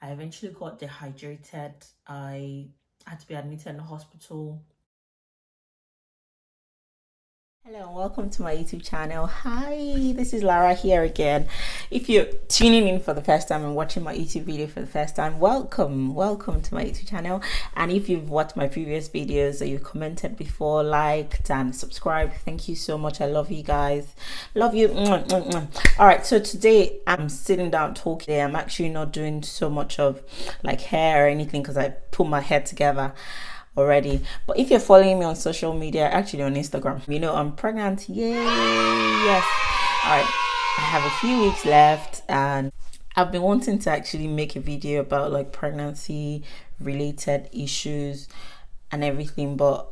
I eventually got dehydrated. I had to be admitted in the hospital. Hello and welcome to my YouTube channel. Hi, this is Lara here again. If you're tuning in for the first time and watching my YouTube video for the first time, welcome to my YouTube channel. And if you've watched my previous videos or you commented before, liked and subscribed, thank you so much. I love you guys. Love you. All right, so today I'm sitting down talking. I'm actually not doing so much of like hair or anything because I put my hair together already. But if you're following me on social media, actually on Instagram, you know I'm pregnant. Yay! Yes. All right, I have a few weeks left and I've been wanting to actually make a video about like pregnancy related issues and everything, but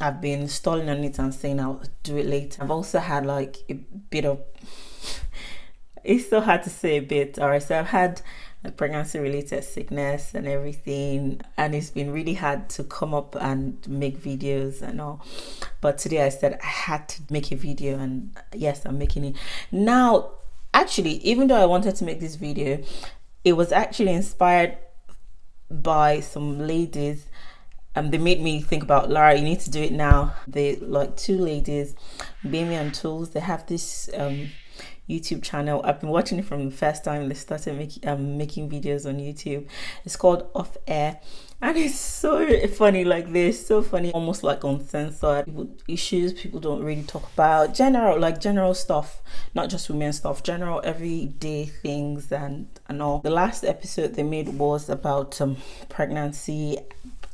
I've been stalling on it and saying I'll do it later. I've also had like a bit of it's so hard to say a bit. All right, so I've had pregnancy related sickness and everything, and it's been really hard to come up and make videos and all, but today I said I had to make a video, and yes, I'm making it now. Actually, even though I wanted to make this video, it was actually inspired by some ladies. They made me think about, Lara, you need to do it now. They like two ladies, Gbemi and Toolz. They have this YouTube channel. I've been watching it from the first time they started making videos on YouTube. It's called Off Air, and it's so funny. Like they're so funny, almost like uncensored issues people don't really talk about, general stuff, not just women stuff, general everyday things and all. The last episode they made was about pregnancy,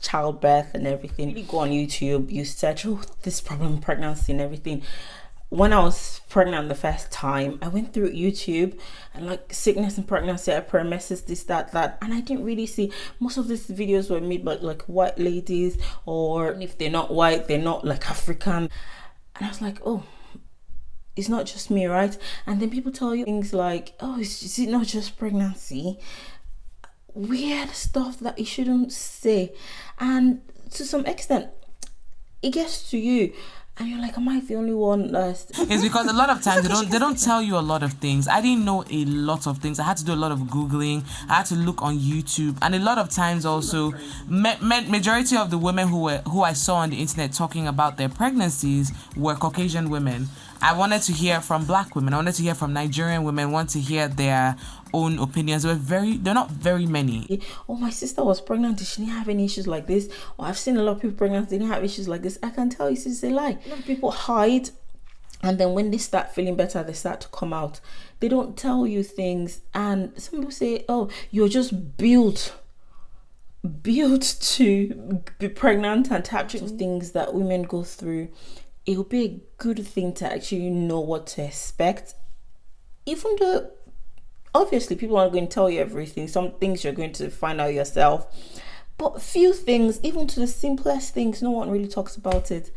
childbirth and everything. You go on YouTube, you search this problem, pregnancy and everything. When I was pregnant the first time, I went through YouTube and like sickness and pregnancy, hyperemesis, this, that, and I didn't really see. Most of these videos were made by like white ladies, or if they're not white, they're not like African. And I was like, oh, it's not just me, right? And then people tell you things like, oh, is it not just pregnancy? Weird stuff that you shouldn't say. And to some extent, it gets to you. And you're like, am I the only one? It's because a lot of times they don't tell you a lot of things. I didn't know a lot of things. I had to do a lot of Googling. I had to look on YouTube. And a lot of times also, majority of the women who I saw on the internet talking about their pregnancies were Caucasian women. I wanted to hear from black women. I wanted to hear from Nigerian women. I want to hear their own opinions. They're not very many. Oh, my sister was pregnant. She didn't have any issues like this. Or I've seen a lot of people pregnant. They didn't have issues like this. I can tell you, it's a lie. A lot of people hide, and then when they start feeling better, they start to come out. They don't tell you things, and some people say, "Oh, you're just built to be pregnant," and tap into things that women go through. It would be a good thing to actually know what to expect, even though obviously people aren't going to tell you everything. Some things you're going to find out yourself, but few things, even to the simplest things, no one really talks about it.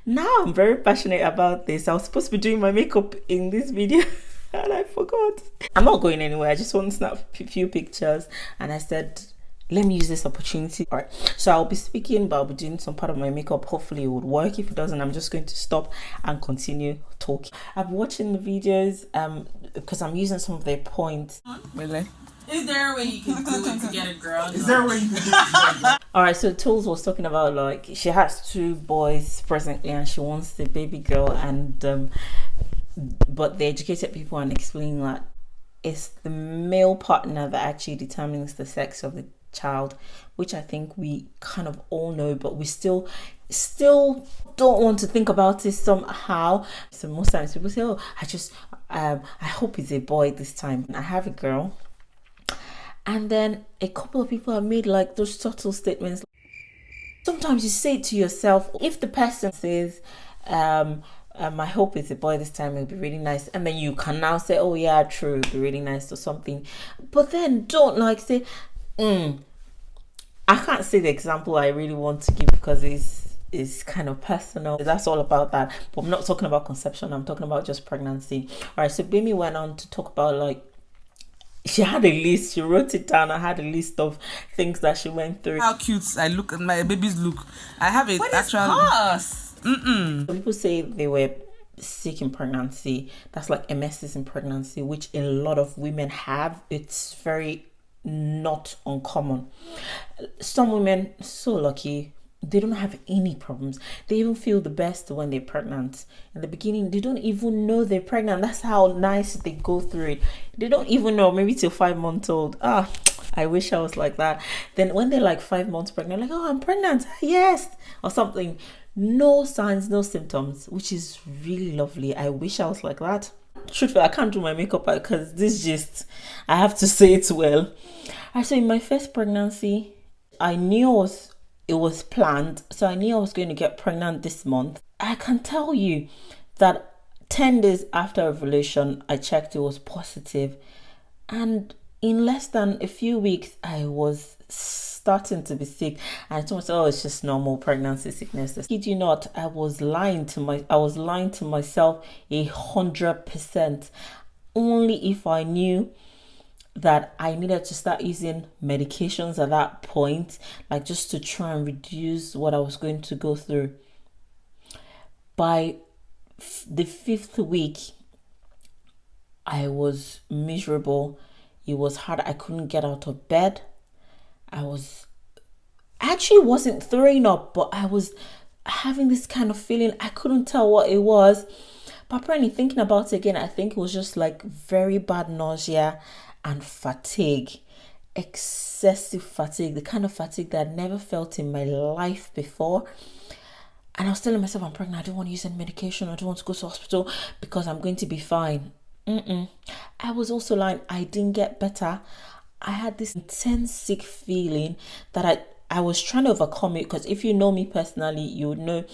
Now I'm very passionate about this. I was supposed to be doing my makeup in this video and I forgot. I'm not going anywhere. I just want to snap a few pictures, and I said, let me use this opportunity. All right, so I'll be speaking, but I'll be doing some part of my makeup. Hopefully it would work. If it doesn't, I'm just going to stop and continue talking. I'm watching the videos because I'm using some of their points. Really? Is there a way you can do it to get a girl? Is there a way you can do it? All right, so Toolz was talking about like she has two boys presently and she wants the baby girl, and but they educated people and explaining that it's the male partner that actually determines the sex of the child, which I think we kind of all know, but we still don't want to think about it somehow. So most times people say, oh, I hope it's a boy this time. I have a girl. And then a couple of people have made like those subtle statements. Sometimes you say it to yourself, if the person says, I hope it's a boy this time, it'll be really nice. And then you can now say, oh yeah, true, it'll be really nice or something. But then don't like say, I can't say the example I really want to give because it's kind of personal. That's all about that. But I'm not talking about conception. I'm talking about just pregnancy. All right, so Gbemi went on to talk about like, she had a list, she wrote it down. I had a list of things that she went through. How cute I look at my baby's look. I have it actually. Some people say they were sick in pregnancy. That's like emesis in pregnancy, which a lot of women have. It's very not uncommon. Some women, so lucky, they don't have any problems. They even feel the best when they're pregnant. In the beginning, they don't even know they're pregnant. That's how nice they go through it. They don't even know, maybe till 5 months old. I wish I was like that. Then when they're like 5 months pregnant, like, oh, I'm pregnant, yes, or something. No signs, no symptoms, which is really lovely. I wish I was like that. Truthfully, I can't do my makeup because this just, I have to say it well. So in my first pregnancy, I knew it was planned, so I knew I was going to get pregnant this month. I can tell you that 10 days after ovulation, I checked, it was positive, and in less than a few weeks, I was starting to be sick, and I told myself, oh, it's just normal pregnancy sickness. Kid you not, I was lying to myself 100%. Only if I knew that I needed to start using medications at that point, like just to try and reduce what I was going to go through. By the 5th week, I was miserable. It was hard. I couldn't get out of bed. I actually wasn't throwing up, but I was having this kind of feeling. I couldn't tell what it was. But apparently, thinking about it again, I think it was just like very bad nausea and fatigue, excessive fatigue, the kind of fatigue that I'd never felt in my life before. And I was telling myself, I'm pregnant, I don't want to use any medication, I don't want to go to hospital because I'm going to be fine. I was also lying. I didn't get better. I had this intense sick feeling that I was trying to overcome it, because if you know me personally, you would know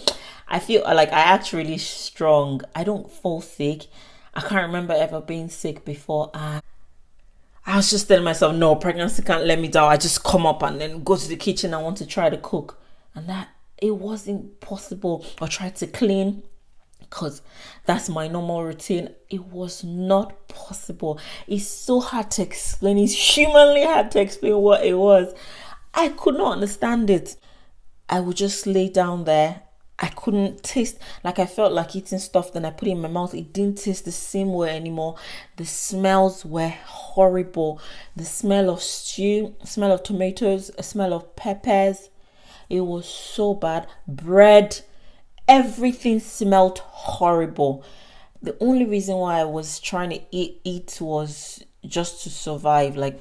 I feel like I act really strong. I don't fall sick. I can't remember ever being sick before. I was just telling myself, no, pregnancy can't let me down. I just come up and then go to the kitchen. I want to try to cook. And that it wasn't possible. Or try to clean, because that's my normal routine. It was not possible. It's so hard to explain. It's humanly hard to explain what it was. I could not understand it. I would just lay down there. I couldn't taste, like I felt like eating stuff, then I put it in my mouth. It didn't taste the same way anymore. The smells were horrible. The smell of stew, smell of tomatoes, a smell of peppers. It was so bad. Bread, everything smelled horrible. The only reason why I was trying to eat was just to survive, like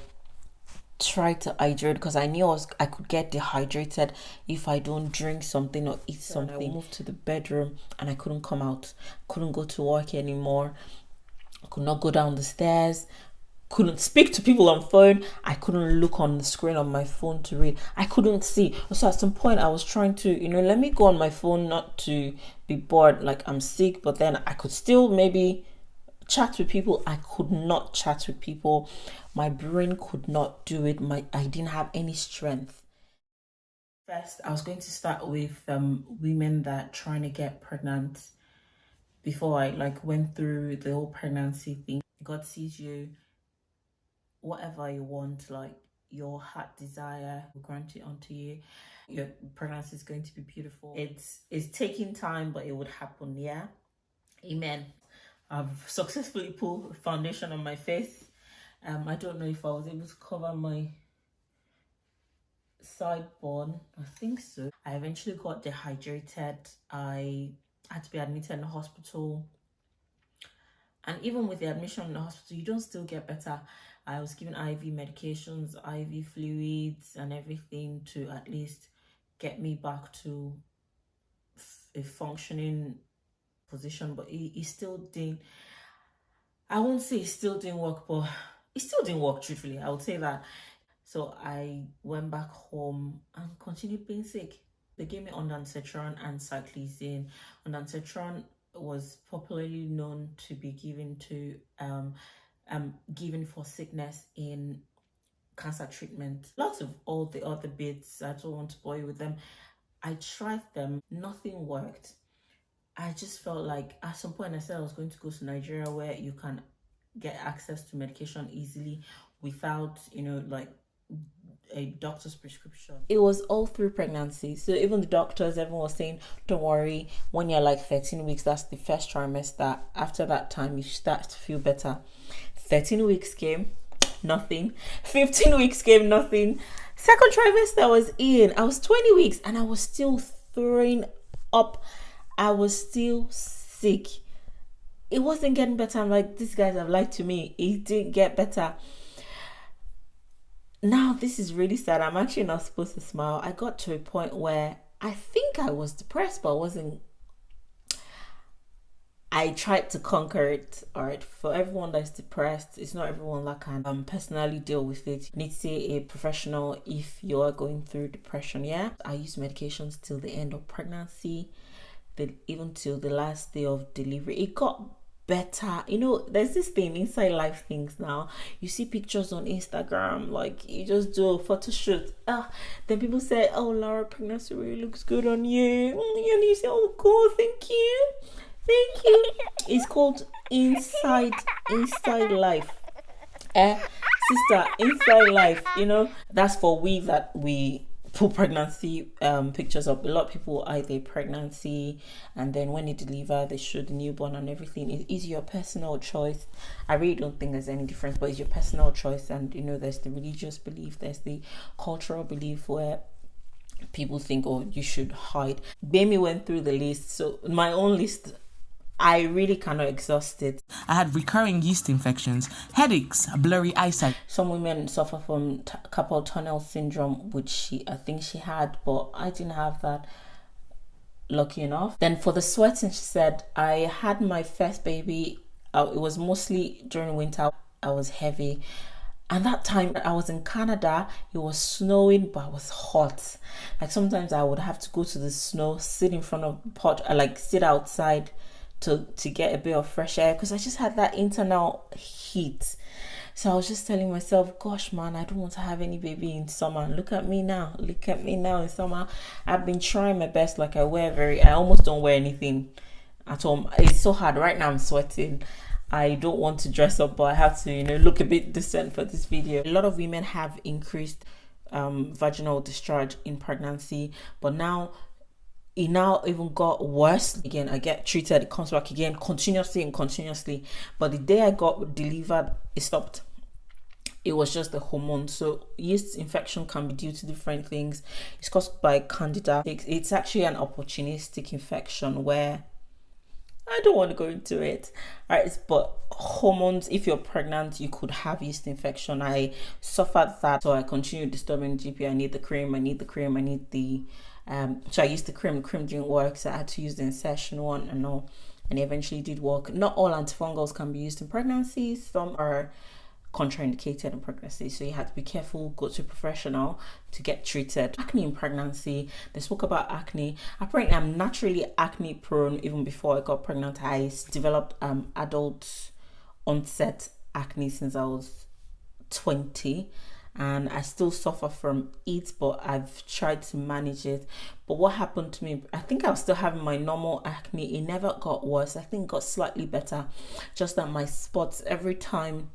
try to hydrate, because I knew I could get dehydrated if I don't drink something or eat something. I moved to the bedroom and I couldn't come out. Couldn't go to work anymore. I could not go down the stairs. Couldn't speak to people on phone. I couldn't look on the screen on my phone to read. I couldn't see. So at some point I was trying to, let me go on my phone, not to be bored, like I'm sick, but then I could still maybe chat with people. I could not chat with people. My brain could not do it. I didn't have any strength. First, I was going to start with women that are trying to get pregnant. Before I went through the whole pregnancy thing, God sees you, whatever you want, like your heart desire will grant it unto you. Your pregnancy is going to be beautiful. It's taking time, but it would happen. Yeah, amen. I've successfully pulled foundation on my face. I don't know if I was able to cover my sideburn. I think so. I eventually got dehydrated. I had to be admitted in the hospital. And even with the admission in the hospital, you don't still get better. I was given IV medications, IV fluids and everything to at least get me back to a functioning position. But it still didn't, I won't say it still didn't work, but it still didn't work, truthfully. I would say that. So I went back home and continued being sick. They gave me ondansetron and cyclizine. Ondansetron was popularly known to be given for sickness in cancer treatment. Lots of all the other bits, I don't want to bore you with them. I tried them, nothing worked. I just felt like at some point I said I was going to go to Nigeria, where you can get access to medication easily without, a doctor's prescription. It was all through pregnancy. So even the doctors, everyone was saying, don't worry, when you're 13 weeks, that's the first trimester. After that time, you start to feel better. 13 weeks came, nothing. 15 weeks came, nothing. Second trimester I was in, I was 20 weeks and I was still throwing up. I was still sick. It wasn't getting better. I'm like, these guys have lied to me. It didn't get better. Now, this is really sad. I'm actually not supposed to smile. I got to a point where I think I was depressed, but I wasn't. I tried to conquer it. All right, for everyone that's depressed, it's not everyone that can personally deal with it. You need to see a professional if you are going through depression. Yeah, I use medications till the end of pregnancy, even till the last day of delivery. It got better. You know, there's this thing, inside life things now. You see pictures on Instagram, like you just do a photo shoot. Then people say, "Oh, Laura, pregnancy really looks good on you." And you say, "Oh, cool, thank you." It's called inside life. Sister, inside life, you know, that's for we put pregnancy pictures up. A lot of people hide their pregnancy, and then when they deliver they show the newborn and everything. It is your personal choice. I really don't think there's any difference, but it's your personal choice. And you know, there's the religious belief, there's the cultural belief where people think, oh, you should hide. Gbemi went through the list, so my own list, I really cannot exhaust it. I had recurring yeast infections, headaches, blurry eyesight. Some women suffer from carpal tunnel syndrome, which I think she had, but I didn't have that, lucky enough. Then for the sweating, she said, I had my first baby. It was mostly during winter. I was heavy. And that time I was in Canada, it was snowing, but it was hot. Like sometimes I would have to go to the snow, sit in front of the pot, like sit outside to get a bit of fresh air, because I just had that internal heat. So I was just telling myself, gosh man, I don't want to have any baby in summer. Look at me now in summer. I've been trying my best. Like I almost don't wear anything at all. It's so hard right now. I'm sweating. I don't want to dress up, but I have to, you know, look a bit decent for this video. A lot of women have increased vaginal discharge in pregnancy, but now it now even got worse. Again, I get treated, it comes back again continuously. But the day I got delivered, it stopped. It was just the hormone. So yeast infection can be due to different things. It's caused by candida. It's actually an opportunistic infection where I don't want to go into it. All right, but hormones, if you're pregnant, you could have yeast infection. I suffered that, so I continued disturbing GP. I need the cream, I need the so I used the cream didn't work, so I had to use the insertion one and all, and it eventually did work. Not all antifungals can be used in pregnancy. Some are contraindicated in pregnancy, so you have to be careful, go to a professional to get treated. Acne in pregnancy, they spoke about acne. Apparently I'm naturally acne prone. Even before I got pregnant, I developed adult onset acne since I was 20, and I still suffer from it, but I've tried to manage it. But what happened to me, I think I was still having my normal acne. It never got worse. I think it got slightly better, just that my spots, every time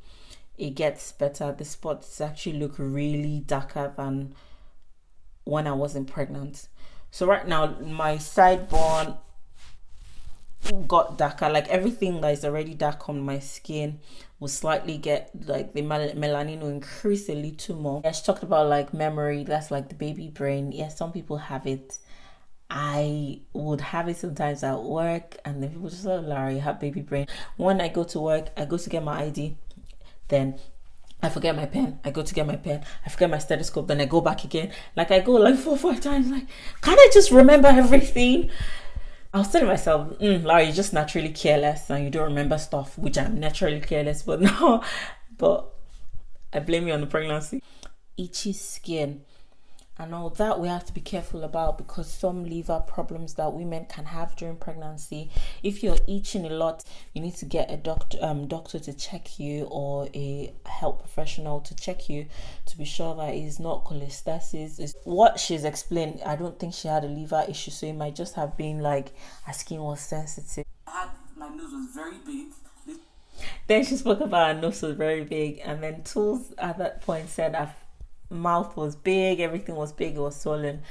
it gets better, the spots actually look really darker than when I wasn't pregnant. So right now my sideburn got darker. Like everything that is already dark on my skin will slightly get, like the melanin will increase a little more. I talked about like memory, that's like the baby brain. Yes, some people have it. I would have it sometimes at work, and then people just say, oh, Larry, you have baby brain. When I go to work, I go to get my ID, then I forget my pen. I go to get my pen, I forget my stethoscope, then I go back again. Like I go like 4 or 5 times. Like, can't I just remember everything? I was telling myself, Larry, you're just naturally careless and you don't remember stuff, which I'm naturally careless, but no, but I blame you on the pregnancy. Itchy skin and all that we have to be careful about, because some liver problems that women can have during pregnancy. If you're itching a lot, you need to get a doctor to check you, or a health professional to check you, to be sure that it's not cholestasis. It's what she's explained. I don't think she had a liver issue, so it might just have been like her skin was sensitive. My nose was very big. Then she spoke about her nose was very big, and then Toolz at that point said her mouth was big, everything was big, it was swollen.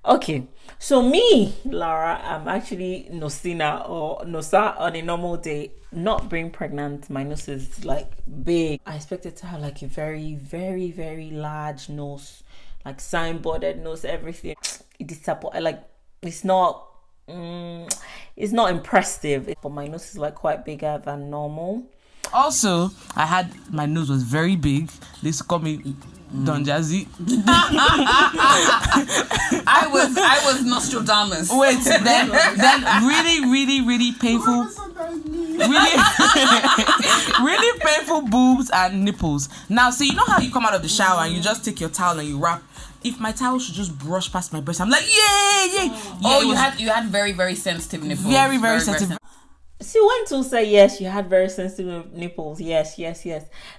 Okay, so me, Lara, I'm actually Nosina or Nosa on a normal day. Not being pregnant, my nose is like big. I expected to have like a very, very, very large nose, like signboarded nose, everything. It disappointed. Like it's not, it's not impressive. But my nose is like quite bigger than normal. Also, my nose was very big. They used to call me Don Jazzy. I was Nostradamus. Wait, then really, really, really painful. Really, really painful boobs and nipples. Now, so you know how you come out of the shower and you just take your towel and you wrap. If my towel should just brush past my breast, I'm like, yay. Oh, you had very, very sensitive nipples. Very, very sensitive. See, when to say yes, you had very sensitive nipples. Yes.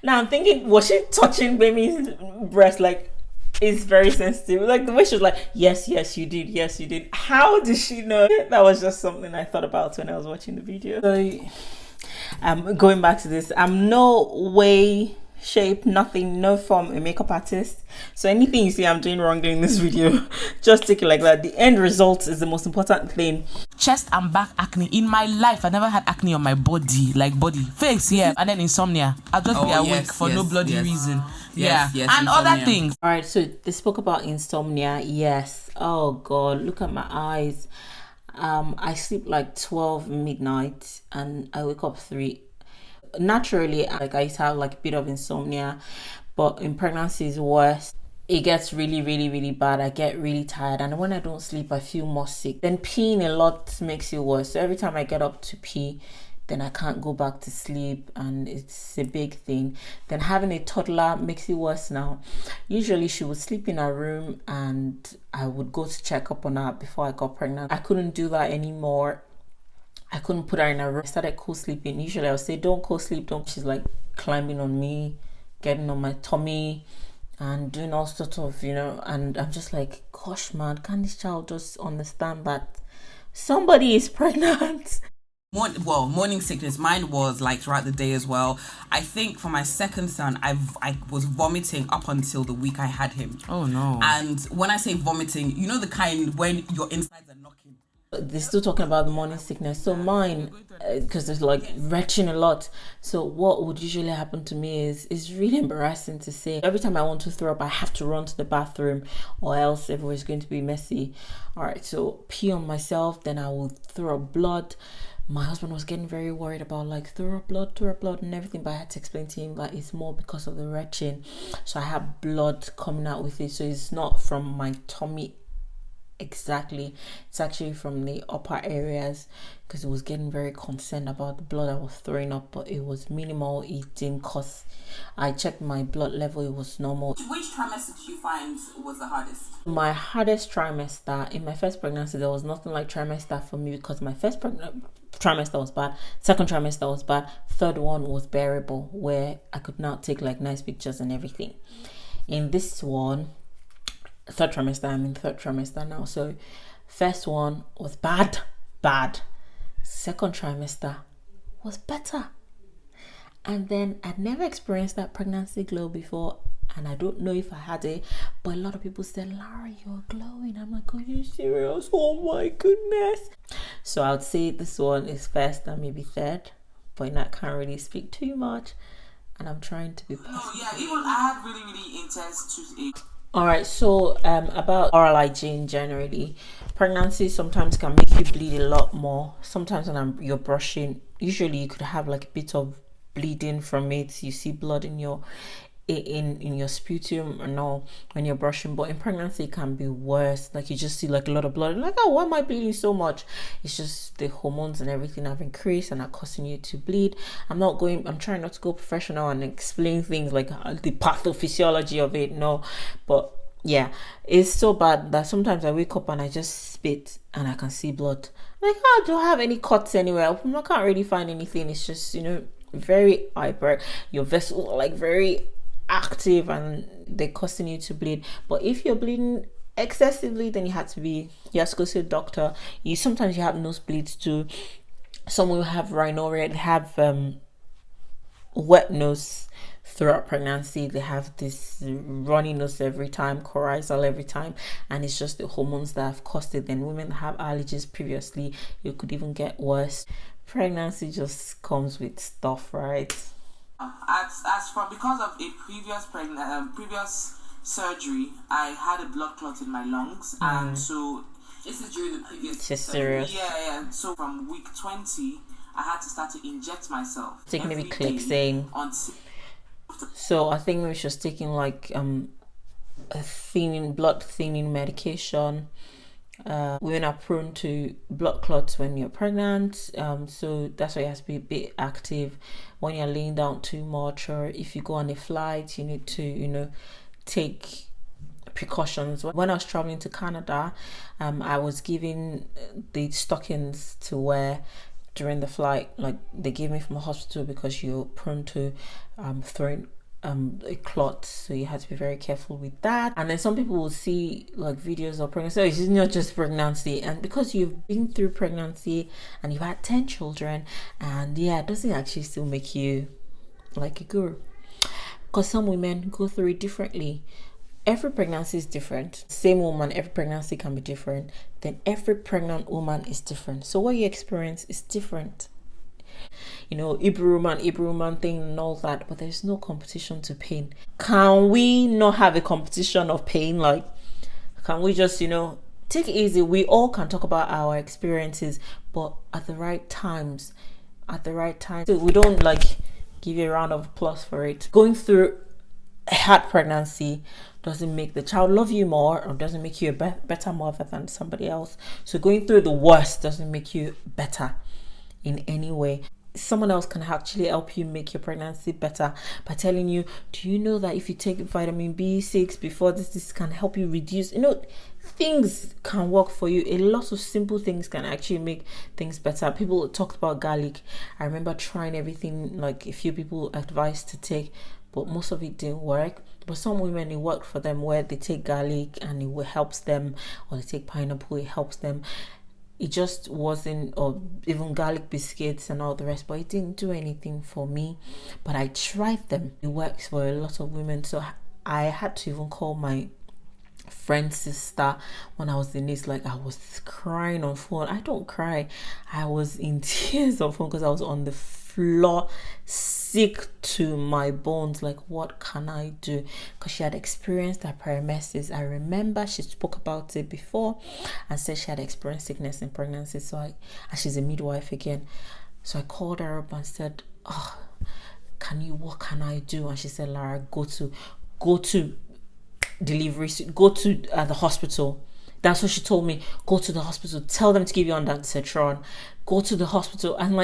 Now I'm thinking, was she touching baby's breast? Like, it's very sensitive. Like the way she was like, yes, you did. Yes, you did. How did she know? That was just something I thought about when I was watching the video. So, going back to this, I'm no way, shape, nothing, no form a makeup artist. So anything you see I'm doing wrong in this video, just take it like that. The end result is the most important thing. Chest and back acne. In my life, I never had acne on my body, like body, face, yeah. And then insomnia. I'll just be awake for no bloody reason. Yes, and insomnia. other things. All right, so they spoke about insomnia. Yes. Oh God, look at my eyes. I sleep like 12 midnight and I wake up 3. Naturally, like I used to have like a bit of insomnia, but in pregnancy is worse. It gets really, really, really bad. I get really tired, and when I don't sleep, I feel more sick. Then peeing a lot makes it worse. So every time I get up to pee, then I can't go back to sleep, and it's a big thing. Then having a toddler makes it worse now. Usually she would sleep in her room and I would go to check up on her before I got pregnant. I couldn't do that anymore. I couldn't put her in a room. I started co-sleeping. Usually I would say, don't co-sleep, don't. She's like climbing on me, getting on my tummy and doing all sorts of, and I'm just like, gosh, man, can this child just understand that somebody is pregnant? Morning sickness. Mine was like throughout the day as well. I think for my second son, I was vomiting up until the week I had him. Oh no. And when I say vomiting, you know the kind when your insides are knocking. They're still talking about the morning sickness. So mine, because it's like retching a lot. So what would usually happen to me is really embarrassing to say. Every time I want to throw up, I have to run to the bathroom or else everywhere's going to be messy. All right, so pee on myself, then I will throw up blood. My husband was getting very worried about like throw up blood and everything, but I had to explain to him that it's more because of the retching. So I have blood coming out with it. So it's not from my tummy exactly, it's actually from the upper areas, because it was getting very concerned about the blood I was throwing up, but it was minimal. It didn't cause. I checked my blood level, it was normal. Which trimester did you find was the hardest? My hardest trimester in my first pregnancy, there was nothing like trimester for me, because my first trimester was bad, second trimester was bad, third one was bearable, where I could now take like nice pictures and everything. In this one, third trimester, I'm in third trimester now. So first one was bad. Second trimester was better. And then I'd never experienced that pregnancy glow before, and I don't know if I had it, but a lot of people said, Lara, you're glowing. I'm like, are you serious? Oh my goodness. So I would say this one is first and maybe third, but I can't really speak too much, and I'm trying to be positive. No, yeah, even I had really, really intense toothache. All right, so about oral hygiene generally, pregnancy sometimes can make you bleed a lot more. Sometimes when you're brushing, usually you could have like a bit of bleeding from it. You see blood in your sputum and all when you're brushing, but in pregnancy it can be worse. Like you just see like a lot of blood, like, oh, why am I bleeding so much? It's just the hormones and everything have increased and are causing you to bleed. I'm trying not to go professional and explain things like the pathophysiology of it, no, but yeah, it's so bad that sometimes I wake up and I just spit and I can see blood. I'm like, oh, I don't have any cuts anywhere. I can't really find anything. It's just, very hyper, your vessels are like very active and they're causing you to bleed. But if you're bleeding excessively, then you have to go see a doctor. Sometimes you have nosebleeds too. Some will have rhinorrhea, have wet nose throughout pregnancy. They have this runny nose every time, coryzal every time, and it's just the hormones that have caused it. Then women that have allergies previously, it could even get worse. Pregnancy just comes with stuff, right? As for because of a previous surgery, I had a blood clot in my lungs, and so This is during the previous. It's serious. yeah. So from week 20, I had to start to inject myself. Take maybe every click day saying. until So I think we should taking like a blood thinning medication. Women are prone to blood clots when you're pregnant, so that's why you have to be a bit active when you're laying down too much, or if you go on a flight, you need to take precautions. When I was traveling to Canada, I was given the stockings to wear during the flight, like they gave me from a hospital, because you're prone to throwing a clot, so you have to be very careful with that. And then some people will see like videos of pregnancy, so it's not just pregnancy, and because you've been through pregnancy and you've had 10 children, and it doesn't actually still make you like a guru, because some women go through it differently. Every pregnancy is different. Same woman, every pregnancy can be different. Then every pregnant woman is different, so what you experience is different. Hebrew woman thing and all that, but there's no competition to pain. Can we not have a competition of pain? Like, can we just take it easy? We all can talk about our experiences, but at the right time. So we don't like give you a round of applause for it. Going through a hard pregnancy doesn't make the child love you more, or doesn't make you a better mother than somebody else. So going through the worst doesn't make you better in any way. Someone else can actually help you make your pregnancy better by telling you, do you know that if you take vitamin B6 before this can help you reduce, things can work for you. A lot of simple things can actually make things better. People talked about garlic. I remember trying everything, like a few people advised to take, but most of it didn't work. But some women, it worked for them, where they take garlic and it helps them, or they take pineapple, it helps them. It just wasn't, or even garlic biscuits and all the rest, but it didn't do anything for me. But I tried them. It works for a lot of women. So I had to even call my friend's sister when I was in this. Like, I was crying on phone. I don't cry. I was in tears on phone because I was on the floor, sick to my bones. Like, what can I do? Because she had experienced hyperemesis. I remember she spoke about it before and said she had experienced sickness in pregnancy. And she's a midwife again. So I called her up and said, what can I do? And she said, Lara, go to delivery, go to the hospital. That's what she told me. Go to the hospital, tell them to give you ondansetron. Go to the hospital, and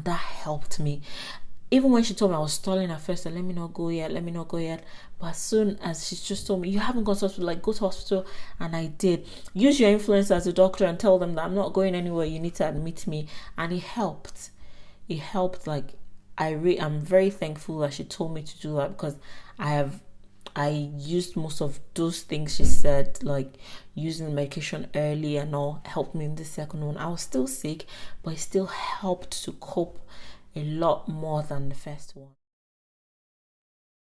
that helped me. Even when she told me, I was stalling at first, let me not go yet. But as soon as she just told me, you haven't gone to hospital, like, go to hospital, and I did. Use your influence as a doctor and tell them that I'm not going anywhere, you need to admit me. And it helped. Like, I'm very thankful that she told me to do that, because I used most of those things she said, like using the medication early and all, helped me in the second one. I was still sick, but it still helped to cope a lot more than the first one.